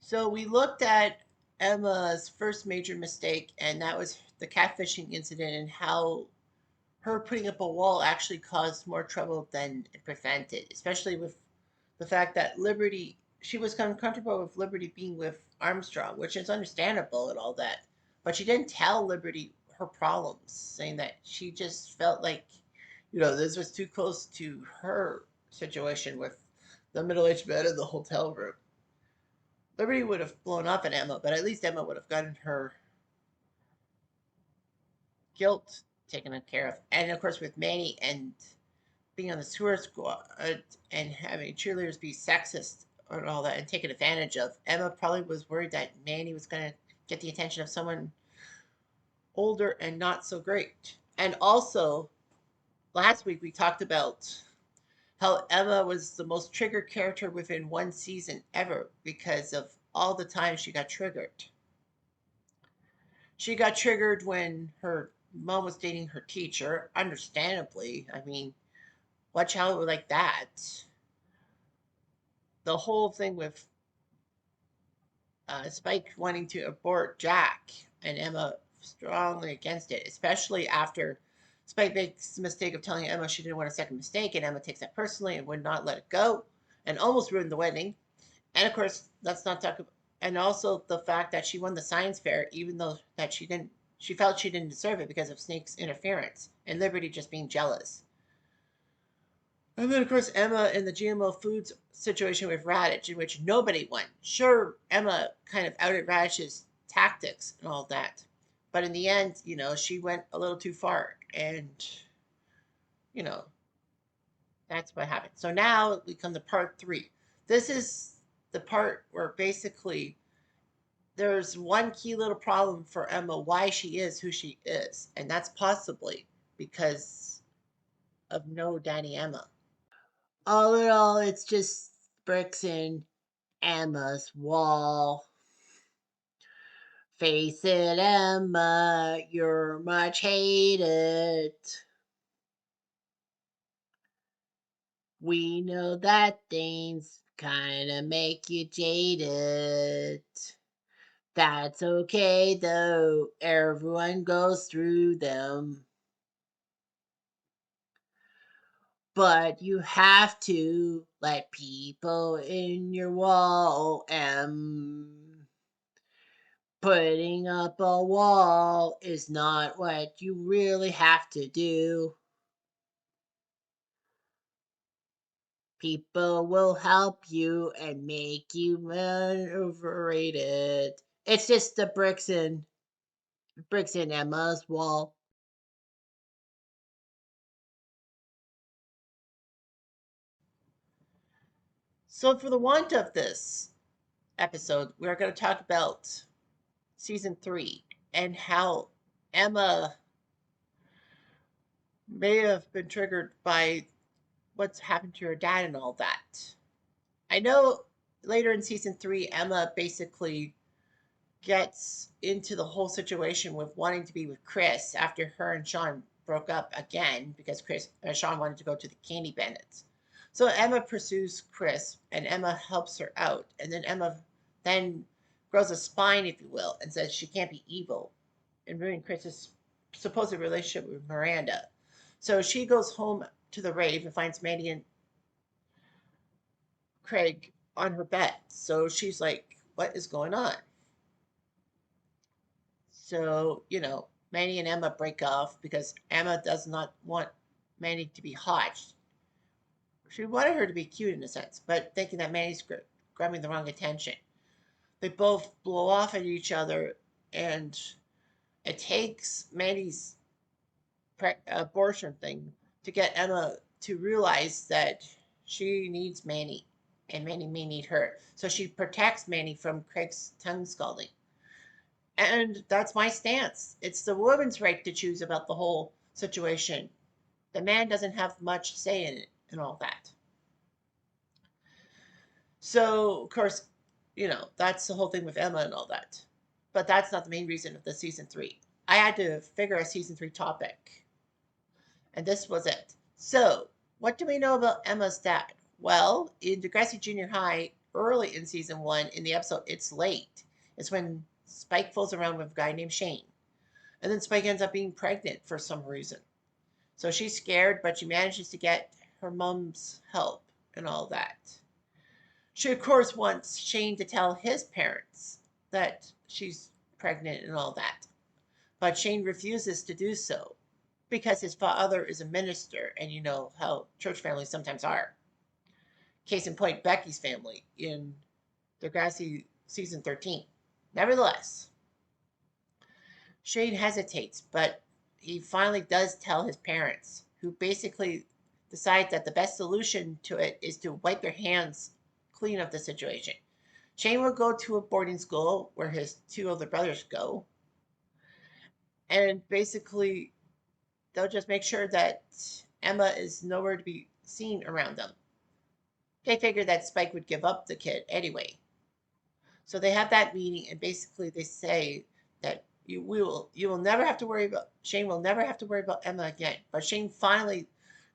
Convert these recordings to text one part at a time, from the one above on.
So we looked at Emma's first major mistake, and that was the catfishing incident and how her putting up a wall actually caused more trouble than it prevented, especially with the fact that Liberty, she was uncomfortable with Liberty being with Armstrong, which is understandable and all that. But she didn't tell Liberty her problems, saying that she just felt like, this was too close to her situation with the middle aged man in the hotel room. Liberty would have blown up at Emma, but at least Emma would have gotten her guilt taken care of. And of course, with Manny and being on the sewer squad and having cheerleaders be sexist and all that and taken advantage of, Emma probably was worried that Manny was going to get the attention of someone older and not so great. And also, last week we talked about how Emma was the most triggered character within one season ever because of all the times she got triggered. She got triggered when her mom was dating her teacher, understandably. I mean, what child would like that? The whole thing with Spike wanting to abort Jack and Emma strongly against it, especially after Spike makes the mistake of telling Emma she didn't want a second mistake, and Emma takes that personally and would not let it go and almost ruined the wedding. And of course, let's not talk about, and also the fact that she won the science fair, even though that she felt she didn't deserve it because of Snake's interference and Liberty just being jealous. And then, of course, Emma in the GMO foods situation with Radish, in which nobody won. Sure, Emma kind of outed Radish's tactics and all that. But in the end, she went a little too far. And, you know, that's what happened. So now we come to part three. This is the part where basically there's one key little problem for Emma why she is who she is. And that's possibly because of no Danny Emma. All in all, it's just bricks in Emma's wall. Face it, Emma, you're much hated. We know that things kinda make you jaded. That's okay though, everyone goes through them. But you have to let people in your wall, putting up a wall is not what you really have to do. People will help you and make you overrated. It's just the bricks in Emma's wall. So for the want of this episode, we're going to talk about season three and how Emma may have been triggered by what's happened to her dad and all that. I know later in season three, Emma basically gets into the whole situation with wanting to be with Chris after her and Sean broke up again because Sean wanted to go to the Candy Bandits. So Emma pursues Chris and Emma helps her out, and then Emma then grows a spine, if you will, and says she can't be evil and ruin Chris's supposed relationship with Miranda. So she goes home to the rave and finds Mandy and Craig on her bed. So she's like, what is going on? So, Manny and Emma break off because Emma does not want Manny to be hot. She wanted her to be cute in a sense, but thinking that Manny's grabbing the wrong attention. They both blow off at each other, and it takes Manny's abortion thing to get Emma to realize that she needs Manny and Manny may need her. So she protects Manny from Craig's tongue scalding. And that's my stance. It's the woman's right to choose about the whole situation. The man doesn't have much say in it and all that. So, of course, that's the whole thing with Emma and all that. But that's not the main reason of the season three. I had to figure a season three topic, and this was it. So, what do we know about Emma's dad? Well, in Degrassi Junior High, early in season 1 in the episode It's Late. It's when Spike fools around with a guy named Shane. And then Spike ends up being pregnant for some reason. So she's scared, but she manages to get her mom's help and all that. She, of course, wants Shane to tell his parents that she's pregnant and all that. But Shane refuses to do so because his father is a minister, and you know how church families sometimes are. Case in point, Becky's family in Degrassi season 13. Nevertheless, Shane hesitates, but he finally does tell his parents, who basically decide that the best solution to it is to wipe their hands clean of the situation. Shane will go to a boarding school where his two older brothers go, and basically they'll just make sure that Emma is nowhere to be seen around them. They figured that Spike would give up the kid anyway. So they have that meeting, and basically they say that you will never have to worry about Shane will never have to worry about Emma again. But Shane finally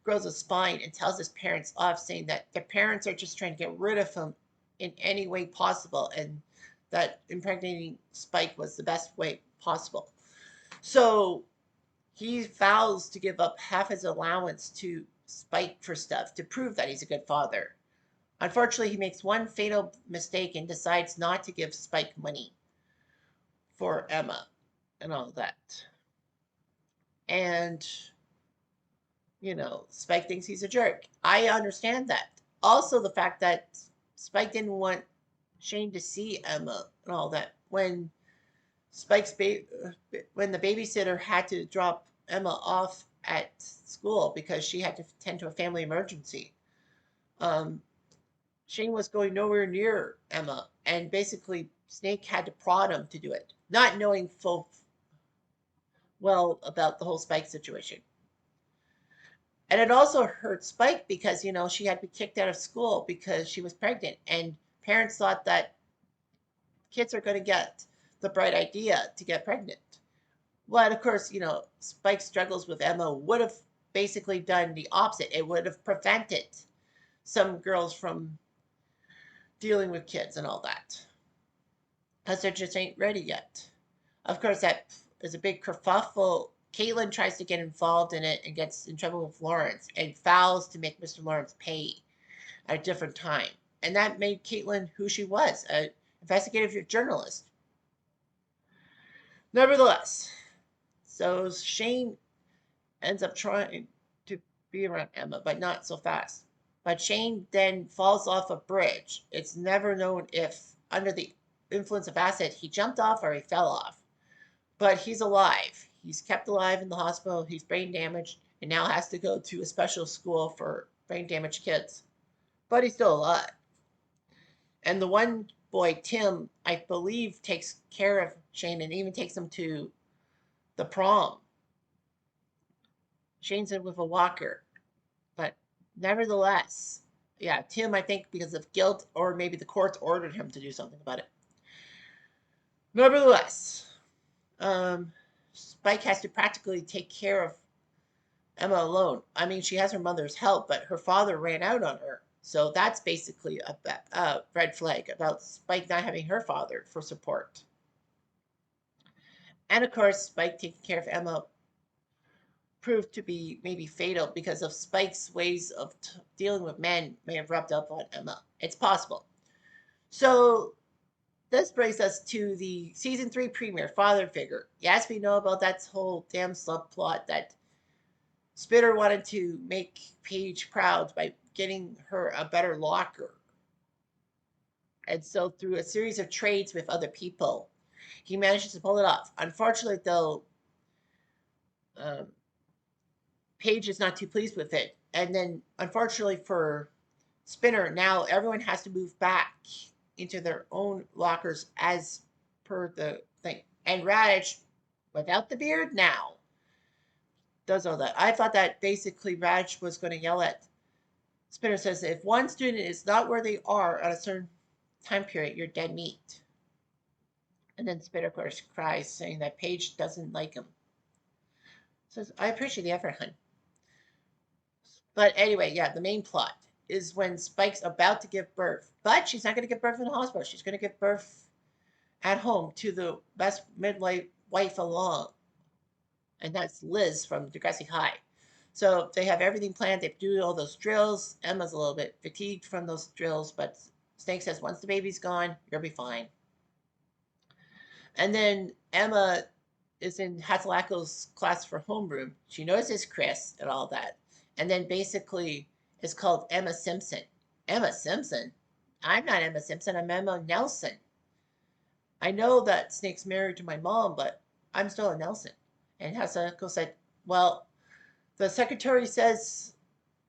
grows a spine and tells his parents off, saying that their parents are just trying to get rid of him in any way possible, and that impregnating Spike was the best way possible. So he vows to give up half his allowance to Spike for stuff to prove that he's a good father. Unfortunately, he makes one fatal mistake and decides not to give Spike money for Emma and all that. And, Spike thinks he's a jerk. I understand that. Also, the fact that Spike didn't want Shane to see Emma and all that. When when the babysitter had to drop Emma off at school because she had to tend to a family emergency, Shane was going nowhere near Emma, and basically Snake had to prod him to do it, not knowing full well about the whole Spike situation. And it also hurt Spike because, she had to be kicked out of school because she was pregnant, and parents thought that kids are going to get the bright idea to get pregnant. Well, and of course, Spike's struggles with Emma would have basically done the opposite. It would have prevented some girls from dealing with kids and all that, because they just ain't ready yet. Of course, that is a big kerfuffle. Caitlin tries to get involved in it and gets in trouble with Lawrence and vows to make Mr. Lawrence pay at a different time. And that made Caitlin who she was, an investigative journalist. Nevertheless, so Shane ends up trying to be around Emma, but not so fast. But Shane then falls off a bridge. It's never known if, under the influence of acid, he jumped off or he fell off. But he's alive. He's kept alive in the hospital. He's brain damaged and now has to go to a special school for brain damaged kids. But he's still alive. And the one boy, Tim, I believe, takes care of Shane and even takes him to the prom. Shane's in with a walker. But nevertheless, yeah, Tim, I think because of guilt, or maybe the courts ordered him to do something about it. Nevertheless, Spike has to practically take care of Emma alone. I mean, she has her mother's help, but her father ran out on her. So that's basically a red flag about Spike not having her father for support. And of course, Spike taking care of Emma proved to be maybe fatal because of Spike's ways of dealing with men may have rubbed up on Emma. It's possible. So this brings us to the season 3 premiere, Father Figure. Yes, we know about that whole damn subplot that Spitter wanted to make Paige proud by getting her a better locker. And so through a series of trades with other people, he manages to pull it off. Unfortunately, though, Paige is not too pleased with it. And then, unfortunately for Spinner, now everyone has to move back into their own lockers as per the thing. And Raj, without the beard now, does all that. I thought that basically Raj was going to yell at Spinner. Says if one student is not where they are at a certain time period, you're dead meat. And then Spinner, of course, cries, saying that Paige doesn't like him. Says, I appreciate the effort, hun. But anyway, yeah, the main plot. is when Spike's about to give birth, but she's not going to give birth in the hospital. She's going to give birth at home to the best midwife wife along, and that's Liz from Degrassi High. So they have everything planned. They do all those drills. Emma's a little bit fatigued from those drills, but Snake says once the baby's gone, you'll be fine. And then Emma is in Hatzalako's class for homeroom. She notices Chris and all that. And then basically is called Emma Simpson. Emma Simpson? I'm not Emma Simpson. I'm Emma Nelson. I know that Snake's married to my mom, but I'm still a Nelson. And Hatzalako said, well, the secretary says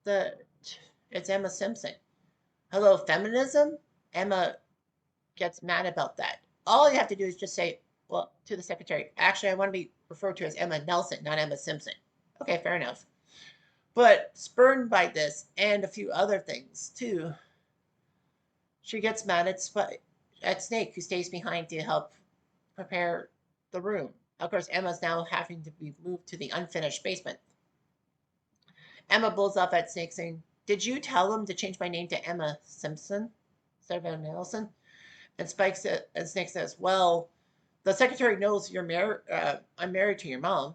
that it's Emma Simpson. Hello, feminism? Emma gets mad about that. All you have to do is just say, well, to the secretary, actually, I want to be referred to as Emma Nelson, not Emma Simpson. Okay, fair enough. But spurned by this and a few other things too, she gets mad at Snake, who stays behind to help prepare the room. Of course, Emma's now having to be moved to the unfinished basement. Emma bulls up at Snake saying, did you tell him to change my name to Emma Simpson instead of Emma Nelson? And Snake says, well, the secretary knows I'm married to your mom.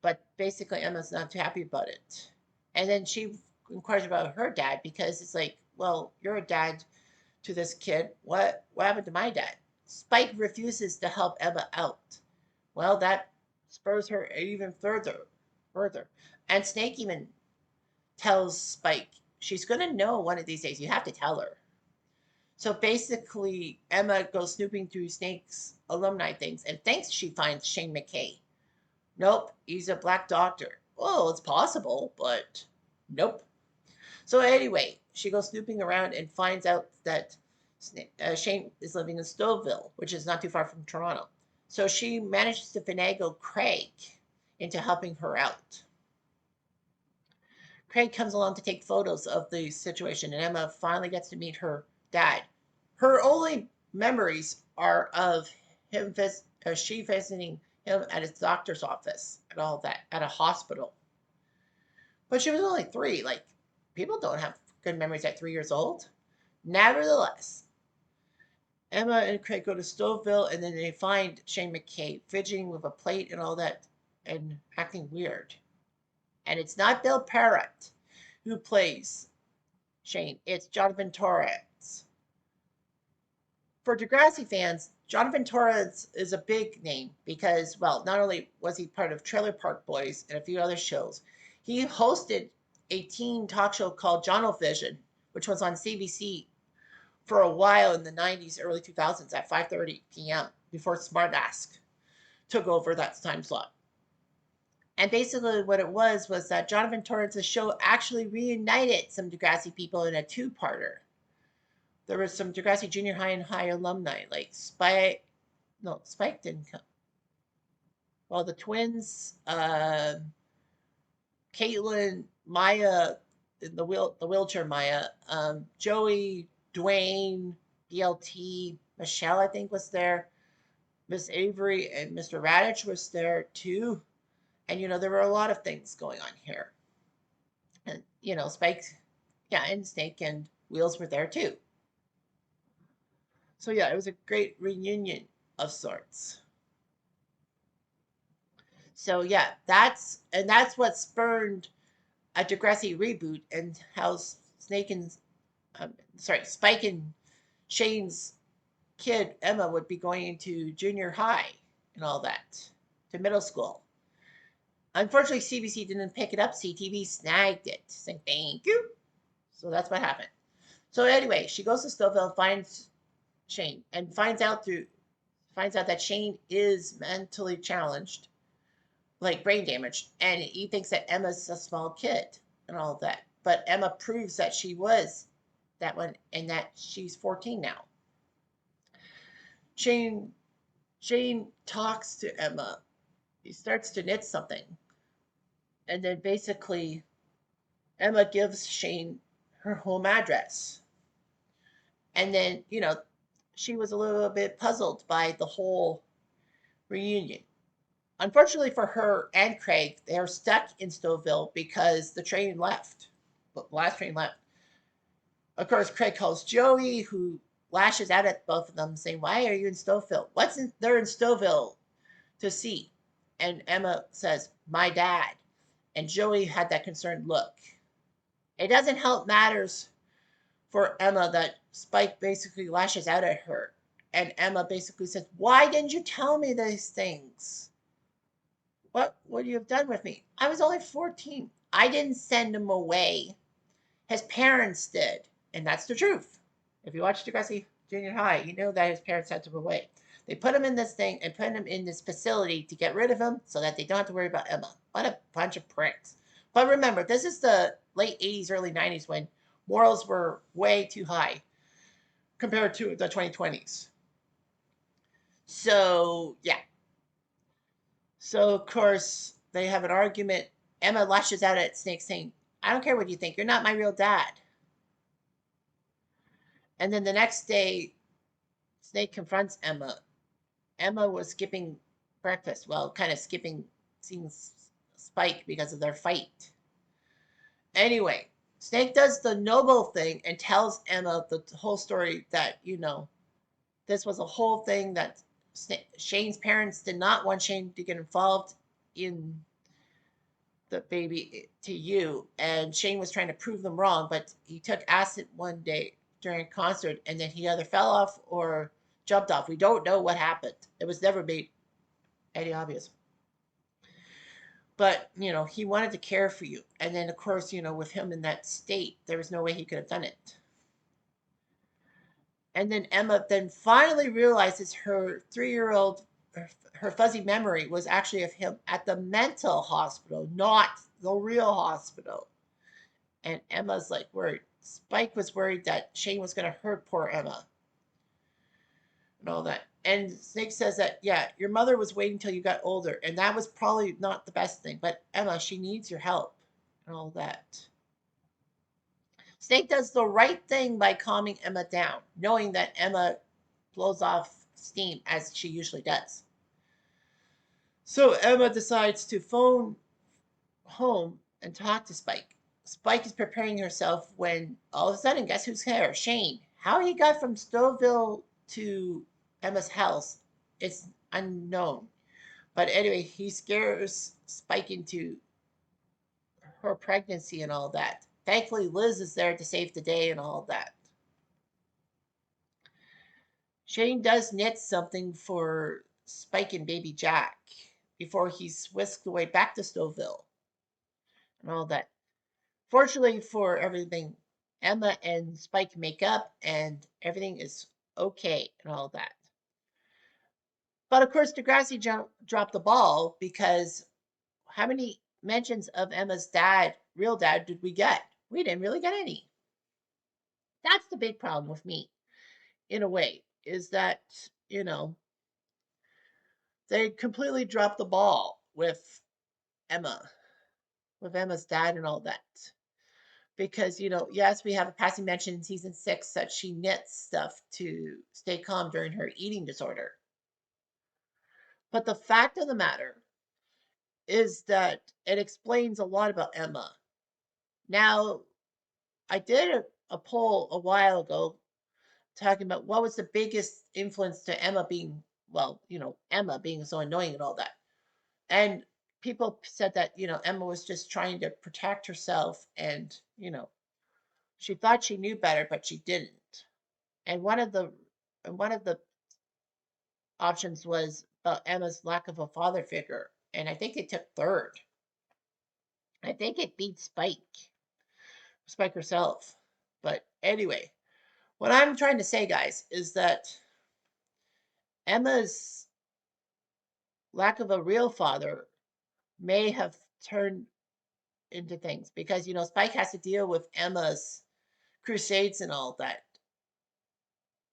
But basically, Emma's not too happy about it. And then she inquires about her dad because it's like, well, you're a dad to this kid. What happened to my dad? Spike refuses to help Emma out. Well, that spurs her even further. And Snake even tells Spike, she's going to know one of these days. You have to tell her. So basically, Emma goes snooping through Snake's alumni things and thinks she finds Shane McKay. Nope, he's a black doctor. Oh, it's possible, but nope. So anyway, she goes snooping around and finds out that Shane is living in Stouffville, which is not too far from Toronto. So she manages to finagle Craig into helping her out. Craig comes along to take photos of the situation, and Emma finally gets to meet her dad. Her only memories are of she visiting him at his doctor's office and all that at a hospital. But she was only 3. Like, people don't have good memories at 3 years old. Nevertheless, Emma and Craig go to Stouffville, and then they find Shane McKay fidgeting with a plate and all that and acting weird. And it's not Bill Parrott who plays Shane. It's Jonathan Torres. For Degrassi fans, Jonathan Torres is a big name because, well, not only was he part of Trailer Park Boys and a few other shows, he hosted a teen talk show called Jonovision, which was on CBC for a while in the 90s, early 2000s at 5:30 p.m. before Smartask took over that time slot. And basically what it was that Jonathan Torres' show actually reunited some Degrassi people in a 2-parter. There was some Degrassi Junior High and High alumni, like Spike didn't come. Well, the twins, Caitlin, Maya, the wheelchair Maya, Joey, Dwayne, BLT, Michelle, I think, was there. Miss Avery and Mr. Radich was there too. And, there were a lot of things going on here. And, Spike, and Snake and Wheels were there too. So, it was a great reunion of sorts. So, that's what spurned a Degrassi reboot and how Spike and Shane's kid, Emma, would be going into junior high and all that, to middle school. Unfortunately, CBC didn't pick it up. CTV snagged it, saying thank you. So that's what happened. So anyway, she goes to Stouffville, finds Shane, and finds out that Shane is mentally challenged, like brain damaged, and he thinks that Emma's a small kid and all that. But Emma proves that she was that one and that she's 14 now. Shane talks to Emma. He starts to knit something. And then basically, Emma gives Shane her home address. And then, she was a little bit puzzled by the whole reunion. Unfortunately for her and Craig, they're stuck in Stouffville because the train left. last train left. Of course, Craig calls Joey, who lashes out at both of them, saying, "Why are you in Stouffville? What's in, there in Stouffville to see?" And Emma says, "My dad." And Joey had that concerned look. It doesn't help matters for Emma that Spike basically lashes out at her. And Emma basically says, "Why didn't you tell me these things? What would you have done with me? I was only 14. I didn't send him away. His parents did." And that's the truth. If you watch Degrassi Junior High, you know that his parents sent him away. They put him in this thing and put him in this facility to get rid of him so that they don't have to worry about Emma. What a bunch of pricks. But remember, this is the late 80s, early 90s when morals were way too high compared to the 2020s. So, yeah. So, of course, they have an argument. Emma lashes out at Snake saying, "I don't care what you think. You're not my real dad." And then the next day, Snake confronts Emma. Emma was skipping breakfast. Well, kind of skipping seeing Spike because of their fight. Anyway, Snake does the noble thing and tells Emma the whole story that, this was a whole thing that Shane's parents did not want Shane to get involved in the baby to you. And Shane was trying to prove them wrong, but he took acid one day during a concert and then he either fell off or jumped off. We don't know what happened. It was never made any obvious. But, he wanted to care for you. And then, of course, with him in that state, there was no way he could have done it. And then Emma then finally realizes her 3-year-old, her fuzzy memory was actually of him at the mental hospital, not the real hospital. And Emma's like worried. Spike was worried that Shane was going to hurt poor Emma and all that. And Snake says that, yeah, your mother was waiting till you got older, and that was probably not the best thing. But Emma, she needs your help and all that. Snake does the right thing by calming Emma down, knowing that Emma blows off steam as she usually does. So Emma decides to phone home and talk to Spike. Spike is preparing herself when all of a sudden, guess who's here? Shane. How he got from Stouffville to Emma's house, it's unknown. But anyway, he scares Spike into her pregnancy and all that. Thankfully, Liz is there to save the day and all that. Shane does knit something for Spike and baby Jack before he's whisked away back to Stouffville and all that. Fortunately for everything, Emma and Spike make up and everything is okay and all that. But of course, Degrassi dropped the ball because how many mentions of Emma's dad, real dad, did we get? We didn't really get any. That's the big problem with me, in a way, is that, you know, they completely dropped the ball Emma, with Emma's dad and all that. Because, yes, we have a passing mention in season 6 that she knits stuff to stay calm during her eating disorder. But the fact of the matter is that it explains a lot about Emma. Now, I did a poll a while ago talking about what was the biggest influence to Emma being, well, Emma being so annoying and all that. And people said that, Emma was just trying to protect herself and, she thought she knew better, but she didn't. And one of the options was about Emma's lack of a father figure. And I think it took third. I think it beat Spike herself. But anyway, what I'm trying to say, guys, is that Emma's lack of a real father may have turned into things because, Spike has to deal with Emma's crusades and all that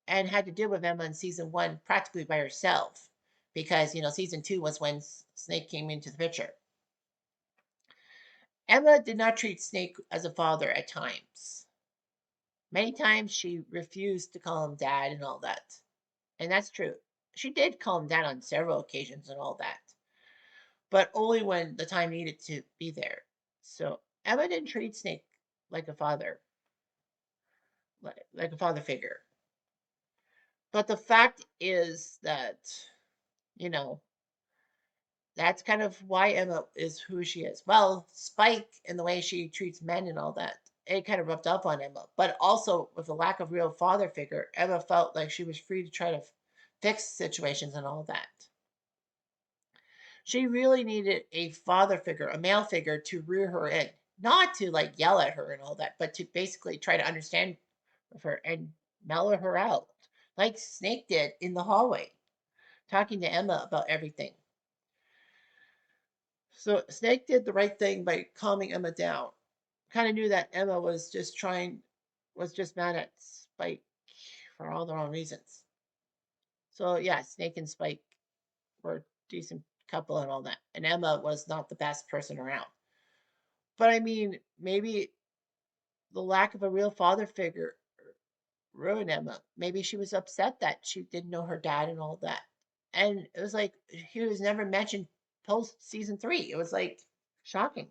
and had to deal with Emma in season 1 practically by herself because, season 2 was when Snake came into the picture. Emma did not treat Snake as a father at times. Many times she refused to call him dad and all that. And that's true. She did call him dad on several occasions and all that, but only when the time needed to be there. So Emma didn't treat Snake like a father, like a father figure. But the fact is that, you know, that's kind of why Emma is who she is. Well, Spike and the way she treats men and all that, it kind of rubbed up on Emma. But also with the lack of real father figure, Emma felt like she was free to try to fix situations and all that. She really needed a father figure, a male figure to rear her in, not to like yell at her and all that, but to basically try to understand her and mellow her out, like Snake did in the hallway, talking to Emma about everything. So Snake did the right thing by calming Emma down. Kind of knew that Emma was just mad at Spike for all the wrong reasons. So yeah, Snake and Spike were a decent couple and all that. And Emma was not the best person around. But I mean, maybe the lack of a real father figure ruined Emma. Maybe she was upset that she didn't know her dad and all that. And it was like he was never mentioned post season 3. It was like shocking.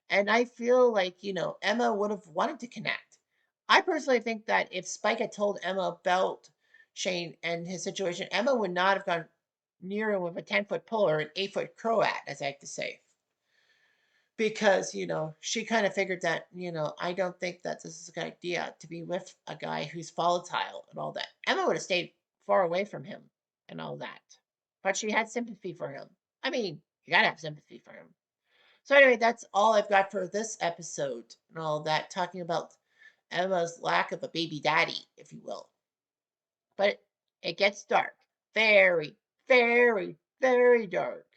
And I feel like, Emma would have wanted to connect. I personally think that if Spike had told Emma about Shane and his situation, Emma would not have gone near him with a 10-foot pole or an 8-foot Croat, as I like to say. Because, she kind of figured that, I don't think that this is a good idea to be with a guy who's volatile and all that. Emma would have stayed far away from him and all that. But she had sympathy for him. I mean, you gotta have sympathy for him. So anyway, that's all I've got for this episode and all that, talking about Emma's lack of a baby daddy, if you will. But it gets dark. Very, very, very dark.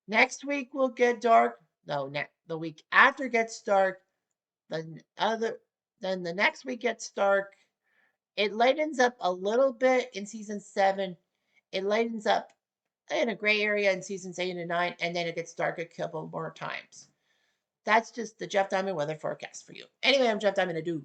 Next week will get dark. No, the week after gets dark. Then the next week gets dark. It lightens up a little bit in season 7. It lightens up in a gray area in seasons 8 and 9, and then it gets dark a couple more times. That's just the Jeff Diamond weather forecast for you. Anyway, I'm Jeff Diamond. I do.